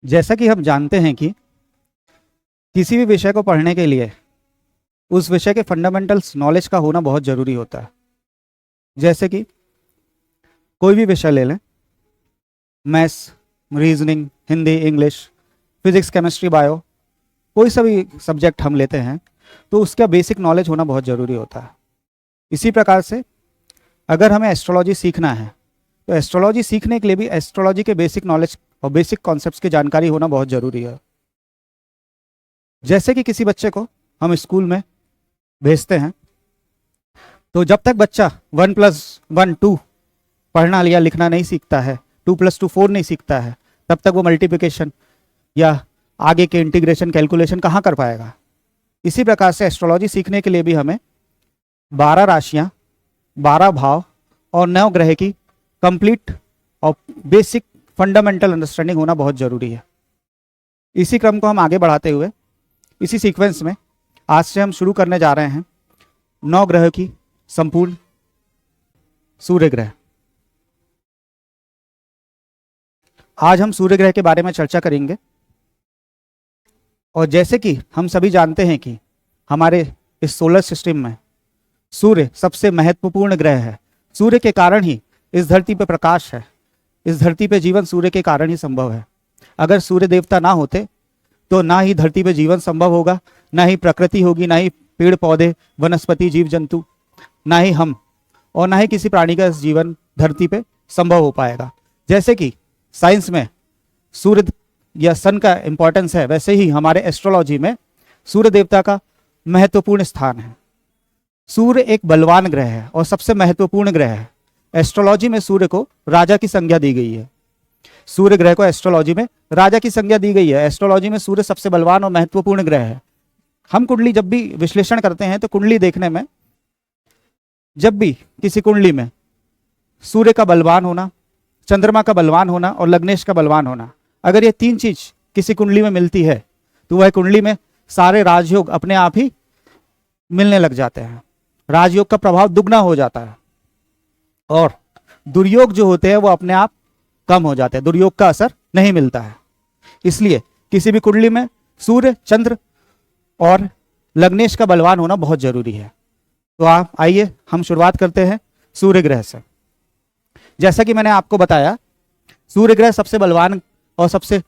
जैसा कि हम जानते हैं कि किसी भी विषय को पढ़ने के लिए उस विषय के फंडामेंटल्स नॉलेज का होना बहुत ज़रूरी होता है। जैसे कि कोई भी विषय ले लें, maths, reasoning, Hindi, English, physics, chemistry, bio, कोई सा भी सब्जेक्ट हम लेते हैं तो उसका बेसिक नॉलेज होना बहुत ज़रूरी होता है। इसी प्रकार से अगर हमें एस्ट्रोलॉजी सीखना है तो एस्ट्रोलॉजी सीखने के लिए भी एस्ट्रोलॉजी के बेसिक नॉलेज और बेसिक कॉन्सेप्ट्स की जानकारी होना बहुत ज़रूरी है। जैसे कि किसी बच्चे को हम स्कूल में भेजते हैं तो जब तक बच्चा 1+1 2 पढ़ना या लिखना नहीं सीखता है, 2+2 4 नहीं सीखता है, तब तक वो मल्टीप्लिकेशन या आगे के इंटीग्रेशन कैलकुलेशन कहाँ कर पाएगा। इसी प्रकार से एस्ट्रोलॉजी सीखने के लिए भी हमें 12 राशियाँ, 12 भाव और 9 ग्रह की कंप्लीट और बेसिक फंडामेंटल अंडरस्टैंडिंग होना बहुत ज़रूरी है। इसी क्रम को हम आगे बढ़ाते हुए इसी सीक्वेंस में आज से हम शुरू करने जा रहे हैं 9 ग्रह की संपूर्ण सूर्य ग्रह। आज हम सूर्य ग्रह के बारे में चर्चा करेंगे। और जैसे कि हम सभी जानते हैं कि हमारे इस सोलर सिस्टम में सूर्य सबसे महत्वपूर्ण ग्रह है। सूर्य के कारण ही इस धरती पर प्रकाश है, इस धरती पर जीवन सूर्य के कारण ही संभव है। अगर सूर्य देवता ना होते तो ना ही धरती पर जीवन संभव होगा, ना ही प्रकृति होगी, ना ही पेड़ पौधे, वनस्पति, जीव जंतु, ना ही हम और ना ही किसी प्राणी का जीवन धरती पे संभव हो पाएगा। जैसे कि साइंस में सूर्य या सन का इंपॉर्टेंस है, वैसे ही हमारे एस्ट्रोलॉजी में सूर्य देवता का महत्वपूर्ण स्थान है। सूर्य एक बलवान ग्रह है और सबसे महत्वपूर्ण ग्रह है। एस्ट्रोलॉजी में सूर्य को राजा की संज्ञा दी गई है। सूर्य ग्रह को एस्ट्रोलॉजी में राजा की संज्ञा दी गई है। एस्ट्रोलॉजी में सूर्य सबसे बलवान और महत्वपूर्ण ग्रह है। हम कुंडली जब भी विश्लेषण करते हैं तो कुंडली देखने में जब भी किसी कुंडली में सूर्य का बलवान होना, चंद्रमा का बलवान होना और लग्नेश का बलवान होना, अगर ये 3 चीज किसी कुंडली में मिलती है तो वह कुंडली में सारे राजयोग अपने आप ही मिलने लग जाते हैं। राजयोग का प्रभाव दुगना हो जाता है और दुर्योग जो होते हैं वो अपने आप कम हो जाते हैं, दुर्योग का असर नहीं मिलता है। इसलिए किसी भी कुंडली में सूर्य, चंद्र और लग्नेश का बलवान होना बहुत जरूरी है। तो आप आइए हम शुरुआत करते हैं सूर्य ग्रह से। जैसा कि मैंने आपको बताया, सूर्य ग्रह सबसे बलवान और सबसे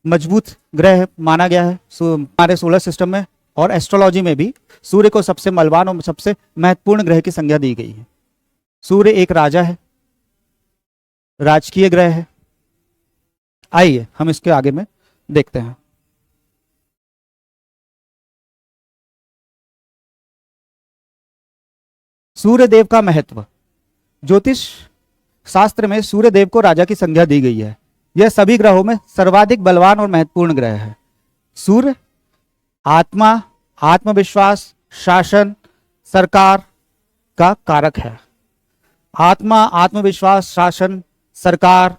मजबूत ग्रह माना गया है हमारे सोलर सिस्टम में, और एस्ट्रोलॉजी में भी सूर्य को सबसे बलवान और सबसे महत्वपूर्ण ग्रह की संज्ञा दी गई है। सूर्य एक राजा है, राजकीय ग्रह है। आइए हम इसके आगे में देखते हैं। सूर्य देव का महत्व। ज्योतिष शास्त्र में सूर्य देव को राजा की संज्ञा दी गई है। यह सभी ग्रहों में सर्वाधिक बलवान और महत्वपूर्ण ग्रह है। सूर्य आत्मा, आत्मविश्वास, शासन, सरकार का कारक है। आत्मा, आत्मविश्वास, शासन, सरकार,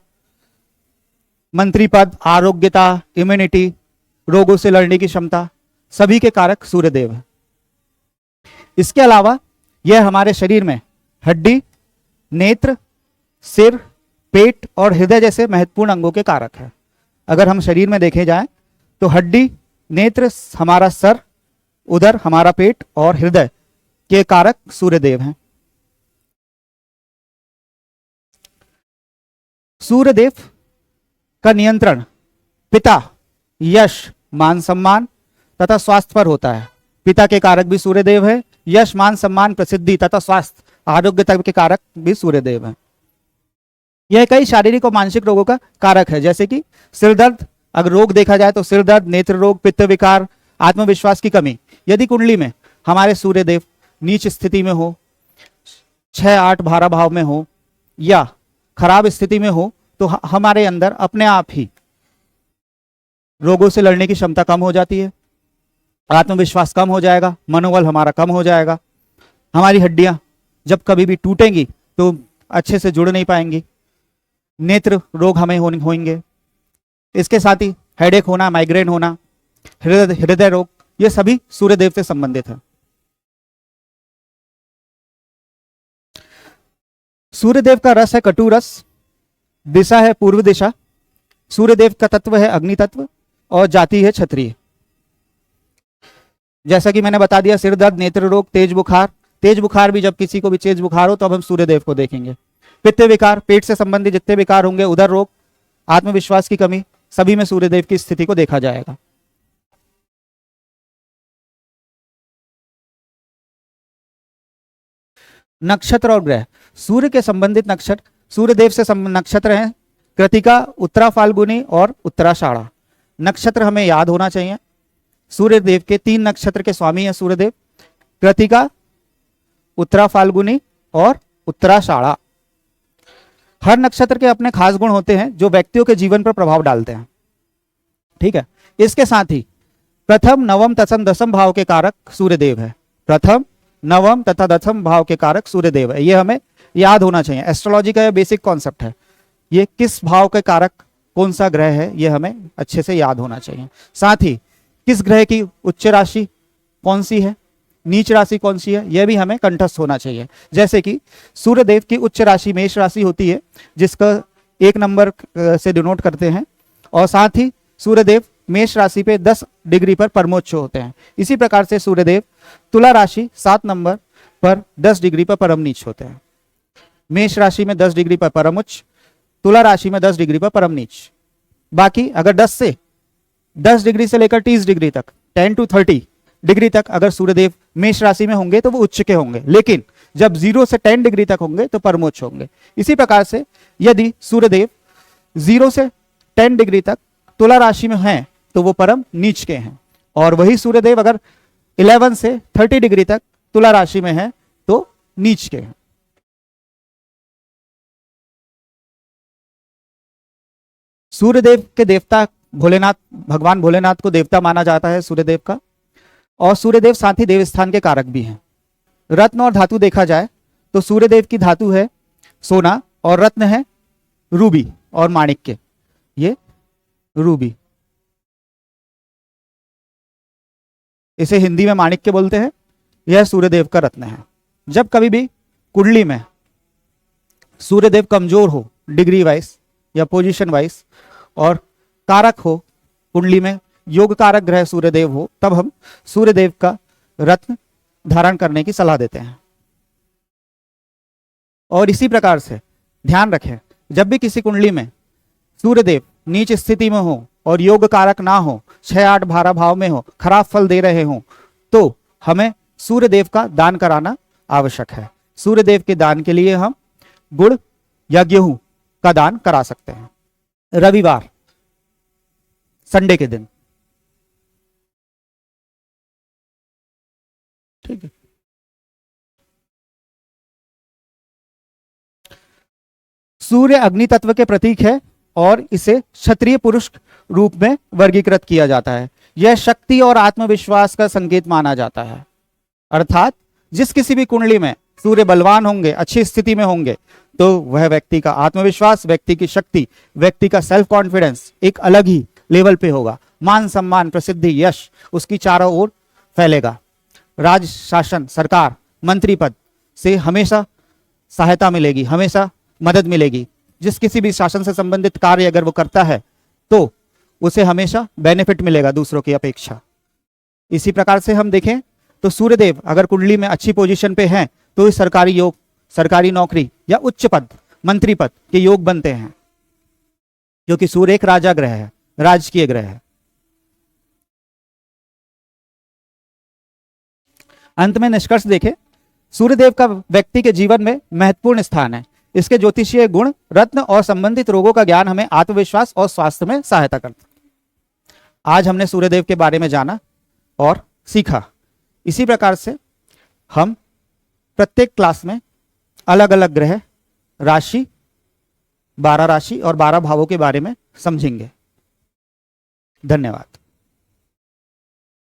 मंत्री पद, आरोग्यता, इम्यूनिटी, रोगों से लड़ने की क्षमता, सभी के कारक सूर्यदेव है। इसके अलावा यह हमारे शरीर में हड्डी, नेत्र, सिर, पेट और हृदय जैसे महत्वपूर्ण अंगों के कारक है। अगर हम शरीर में देखे जाएं तो हड्डी, नेत्र हमारा सर, उदर हमारा पेट और हृदय के कारक सूर्यदेव हैं। सूर्यदेव का नियंत्रण पिता, यश, मान सम्मान तथा स्वास्थ्य पर होता है। पिता के कारक भी सूर्यदेव है। यश, मान सम्मान, प्रसिद्धि तथा स्वास्थ्य, आरोग्यता के कारक भी सूर्यदेव है। यह कई शारीरिक और मानसिक रोगों का कारक है, जैसे कि सिर दर्द। अगर रोग देखा जाए तो सिर दर्द, नेत्र रोग, पित्त विकार, आत्मविश्वास की कमी। यदि कुंडली में हमारे सूर्यदेव नीच स्थिति में हो, 6, 8, 12 भाव में हो या खराब स्थिति में हो तो हमारे अंदर अपने आप ही रोगों से लड़ने की क्षमता कम हो जाती है, आत्मविश्वास कम हो जाएगा, मनोबल हमारा कम हो जाएगा। हमारी हड्डियां जब कभी भी टूटेंगी तो अच्छे से जुड़ नहीं पाएंगी। नेत्र रोग हमें होंगे। इसके साथ ही हेडेक होना, माइग्रेन होना, हृदय रोग, ये सभी सूर्यदेव से संबंधित है। सूर्यदेव का रस है कटु रस, दिशा है पूर्व दिशा, सूर्यदेव का तत्व है अग्नि तत्व और जाति है क्षत्रिय। जैसा कि मैंने बता दिया, सिर दर्द, नेत्र रोग, तेज बुखार भी, जब किसी को भी तेज बुखार हो तो अब हम सूर्यदेव को देखेंगे। पित्त विकार, पेट से संबंधित जितने विकार होंगे, उदर रोग, आत्मविश्वास की कमी, सभी में सूर्यदेव की स्थिति को देखा जाएगा। नक्षत्र और ग्रह, सूर्य के संबंधित नक्षत्र, सूर्यदेव से नक्षत्र हैं कृतिका, उत्तरा फाल्गुनी और उत्तराषाढ़ा। नक्षत्र हमें याद होना चाहिए। सूर्यदेव के 3 नक्षत्र के स्वामी हैं सूर्यदेव, कृतिका, उत्तरा फाल्गुनी और उत्तराषाढ़ा। हर नक्षत्र के अपने खास गुण होते हैं जो व्यक्तियों के जीवन पर प्रभाव डालते हैं। ठीक है, इसके साथ ही प्रथम, नवम तथा दसम भाव के कारक सूर्यदेव है। प्रथम, नवम तथा दसम भाव के कारक सूर्यदेव है, ये हमें याद होना चाहिए। एस्ट्रोलॉजी का यह बेसिक कॉन्सेप्ट है, ये किस भाव के कारक कौन सा ग्रह है ये हमें अच्छे से याद होना चाहिए। साथ ही किस ग्रह की उच्च राशि कौन सी है, नीच राशि कौन सी है, यह भी हमें कंठस्थ होना चाहिए। जैसे कि सूर्यदेव की उच्च राशि मेष राशि होती है, जिसका 1 नंबर से डिनोट करते हैं, और साथ ही सूर्यदेव मेष राशि पे 10 डिग्री पर परमोच्च होते हैं। इसी प्रकार से सूर्यदेव तुला राशि 7 नंबर पर 10 डिग्री पर परम नीच होते हैं। मेष राशि में 10 डिग्री पर परम उच्च, तुला राशि में 10 डिग्री पर परम नीच। बाकी अगर 10 डिग्री से लेकर 30 डिग्री तक, 10 to 30 डिग्री तक अगर सूर्यदेव मेष राशि में होंगे तो वो उच्च के होंगे, लेकिन जब 0 से 10 डिग्री तक होंगे तो परमोच्च होंगे। इसी प्रकार से यदि सूर्यदेव 0 से 10 डिग्री तक तुला राशि में हैं तो वो परम नीच के हैं, और वही सूर्यदेव अगर 11 से 30 डिग्री तक तुला राशि में हैं तो नीच के हैं। सूर्यदेव के देवता भोलेनाथ, भगवान भोलेनाथ को देवता माना जाता है सूर्यदेव का, और सूर्यदेव साथ ही देवस्थान के कारक भी हैं। रत्न और धातु देखा जाए तो सूर्यदेव की धातु है सोना और रत्न है रूबी और माणिक्य। ये रूबी, इसे हिंदी में माणिक्य बोलते हैं, यह सूर्यदेव का रत्न है। जब कभी भी कुंडली में सूर्यदेव कमजोर हो डिग्री वाइज या पोजीशन वाइज, और कारक हो कुंडली में, योग कारक ग्रह सूर्यदेव हो, तब हम सूर्यदेव का रत्न धारण करने की सलाह देते हैं। और इसी प्रकार से ध्यान रखें, जब भी किसी कुंडली में सूर्यदेव नीच स्थिति में हो और योग कारक ना हो, 6, 8, 12 भाव में हो, खराब फल दे रहे हो, तो हमें सूर्यदेव का दान कराना आवश्यक है। सूर्यदेव के दान के लिए हम गुड़ या गेहूं का दान करा सकते हैं रविवार, संडे के दिन। ठीक है, सूर्य अग्नि तत्व के प्रतीक है और इसे क्षत्रिय पुरुष रूप में वर्गीकृत किया जाता है। यह शक्ति और आत्मविश्वास का संकेत माना जाता है। अर्थात जिस किसी भी कुंडली में सूर्य बलवान होंगे, अच्छी स्थिति में होंगे, तो वह व्यक्ति का आत्मविश्वास, व्यक्ति की शक्ति, व्यक्ति का सेल्फ कॉन्फिडेंस एक अलग ही लेवल पे होगा। मान सम्मान, प्रसिद्धि, यश उसकी चारों ओर फैलेगा। राज शासन, सरकार, मंत्री पद से हमेशा सहायता मिलेगी, हमेशा मदद मिलेगी। जिस किसी भी शासन से संबंधित कार्य अगर वो करता है तो उसे हमेशा बेनिफिट मिलेगा दूसरों की अपेक्षा। इसी प्रकार से हम देखें तो सूर्यदेव अगर कुंडली में अच्छी पोजीशन पे हैं तो सरकारी योग, सरकारी नौकरी या उच्च पद, मंत्री पद के योग बनते हैं, क्योंकि सूर्य एक राजा ग्रह है, राजकीय ग्रह है। अंत में निष्कर्ष देखें, सूर्यदेव का व्यक्ति के जीवन में महत्वपूर्ण स्थान है। इसके ज्योतिषीय गुण, रत्न और संबंधित रोगों का ज्ञान हमें आत्मविश्वास और स्वास्थ्य में सहायता करता है। आज हमने सूर्यदेव के बारे में जाना और सीखा। इसी प्रकार से हम प्रत्येक क्लास में अलग अलग ग्रह, राशि, 12 राशि और 12 भावों के बारे में समझेंगे। धन्यवाद।